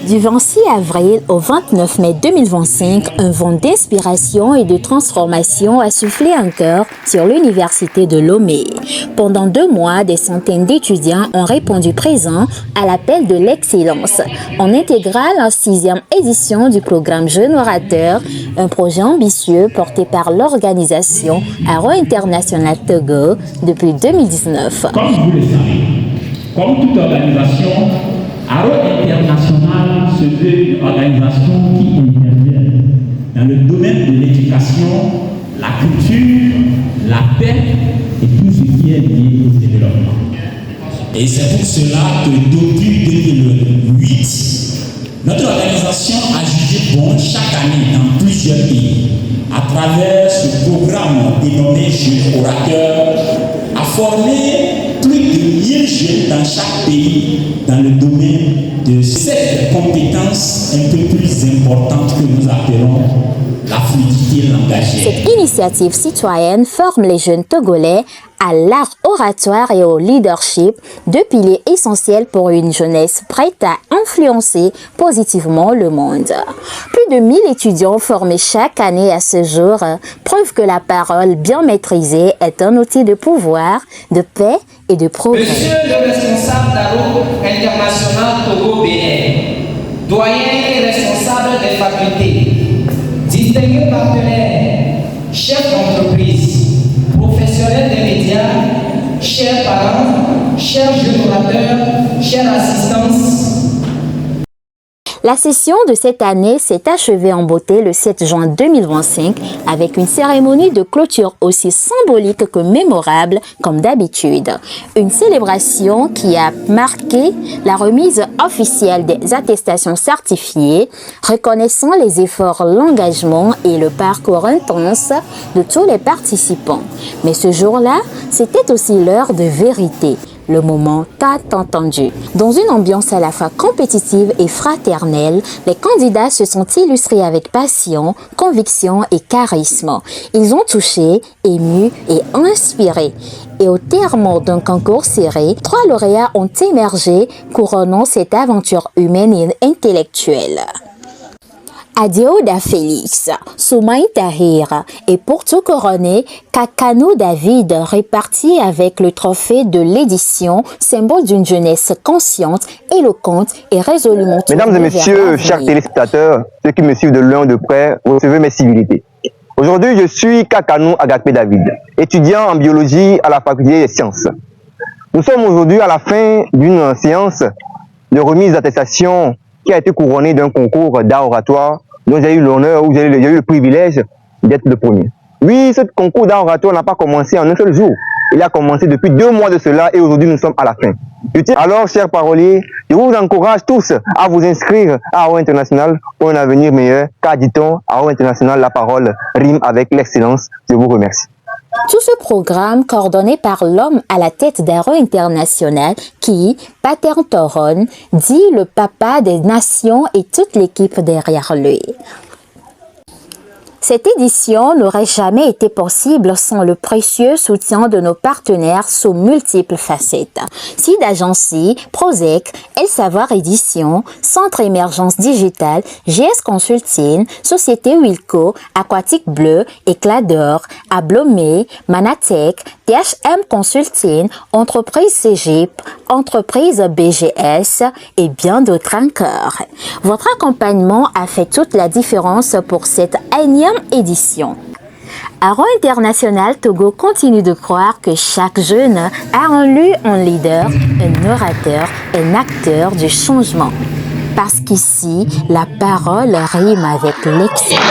Du 26 avril au 29 mai 2025, un vent d'inspiration et de transformation a soufflé en cœur sur l'Université de Lomé. Pendant 2 mois, des centaines d'étudiants ont répondu présents à l'appel de l'excellence. En intégrale en 6e édition du programme Jeunes Orateurs, un projet ambitieux porté par l'organisation Aro International Togo depuis 2019. Comme vous le savez, comme toute organisation, Aro International se veut une organisation qui intervient dans le domaine de l'éducation, la culture, la paix et tout ce qui est lié au développement. Et c'est pour cela que depuis 2008, notre organisation a jugé bon chaque année dans plusieurs pays, à travers ce programme dénommé Jeunes Orateurs, à former plus de 1000 jeunes dans chaque pays dans le domaine de cette compétence un peu plus importante que nous appelons la fluidité langagière. Cette initiative citoyenne forme les jeunes Togolais à l'art oratoire et au leadership, 2 piliers essentiels pour une jeunesse prête à influencer positivement le monde. Plus de 1000 étudiants formés chaque année à ce jour, preuve que la parole bien maîtrisée est un outil de pouvoir, de paix et de progrès. Monsieur le responsable d'Aro International Togo-Bénin, doyen et responsable des facultés, distingués partenaires, chefs d'entreprise, professionnels des médias, chers parents, chers jeunes orateurs, chères assistances. La session de cette année s'est achevée en beauté le 7 juin 2025 avec une cérémonie de clôture aussi symbolique que mémorable comme d'habitude. Une célébration qui a marqué la remise officielle des attestations certifiées, reconnaissant les efforts, l'engagement et le parcours intense de tous les participants. Mais ce jour-là, c'était aussi l'heure de vérité. Le moment tant entendu. Dans une ambiance à la fois compétitive et fraternelle, les candidats se sont illustrés avec passion, conviction et charisme. Ils ont touché, ému et inspiré. Et au terme d'un concours serré, 3 lauréats ont émergé, couronnant cette aventure humaine et intellectuelle. Adioda Félix, Soumaï Tahir et pour tout couronner, Kakano David réparti avec le trophée de l'édition, symbole d'une jeunesse consciente, éloquente et résolument tournée. Mesdames et messieurs, chers téléspectateurs, ceux qui me suivent de loin ou de près, recevez mes civilités. Aujourd'hui, je suis Kakano Agapé David, étudiant en biologie à la faculté des sciences. Nous sommes aujourd'hui à la fin d'une séance de remise d'attestation qui a été couronné d'un concours d'art oratoire dont j'ai eu l'honneur ou j'ai eu le privilège d'être le premier. Oui, ce concours d'art oratoire n'a pas commencé en un seul jour. Il a commencé depuis 2 mois de cela et aujourd'hui nous sommes à la fin. Alors, chers paroliers, je vous encourage tous à vous inscrire à Aro International pour un avenir meilleur, car dit-on, Aro International, la parole rime avec l'excellence. Je vous remercie. Tout ce programme coordonné par l'homme à la tête d'Aro International qui, Pater Toron, dit le papa des nations et toute l'équipe derrière lui. Cette édition n'aurait jamais été possible sans le précieux soutien de nos partenaires sous multiples facettes. SID Agency, Prosec, El Savoir Édition, Centre Émergence Digitale, GS Consulting, Société Wilco, Aquatique Bleu, Éclat d'Or, Ablomé, Manatech, THM Consulting, Entreprise Cégip, Entreprise BGS et bien d'autres encore. Votre accompagnement a fait toute la différence pour cette énième édition. Aro International Togo continue de croire que chaque jeune a en lui un leader, un orateur, un acteur du changement. Parce qu'ici, la parole rime avec l'excellence.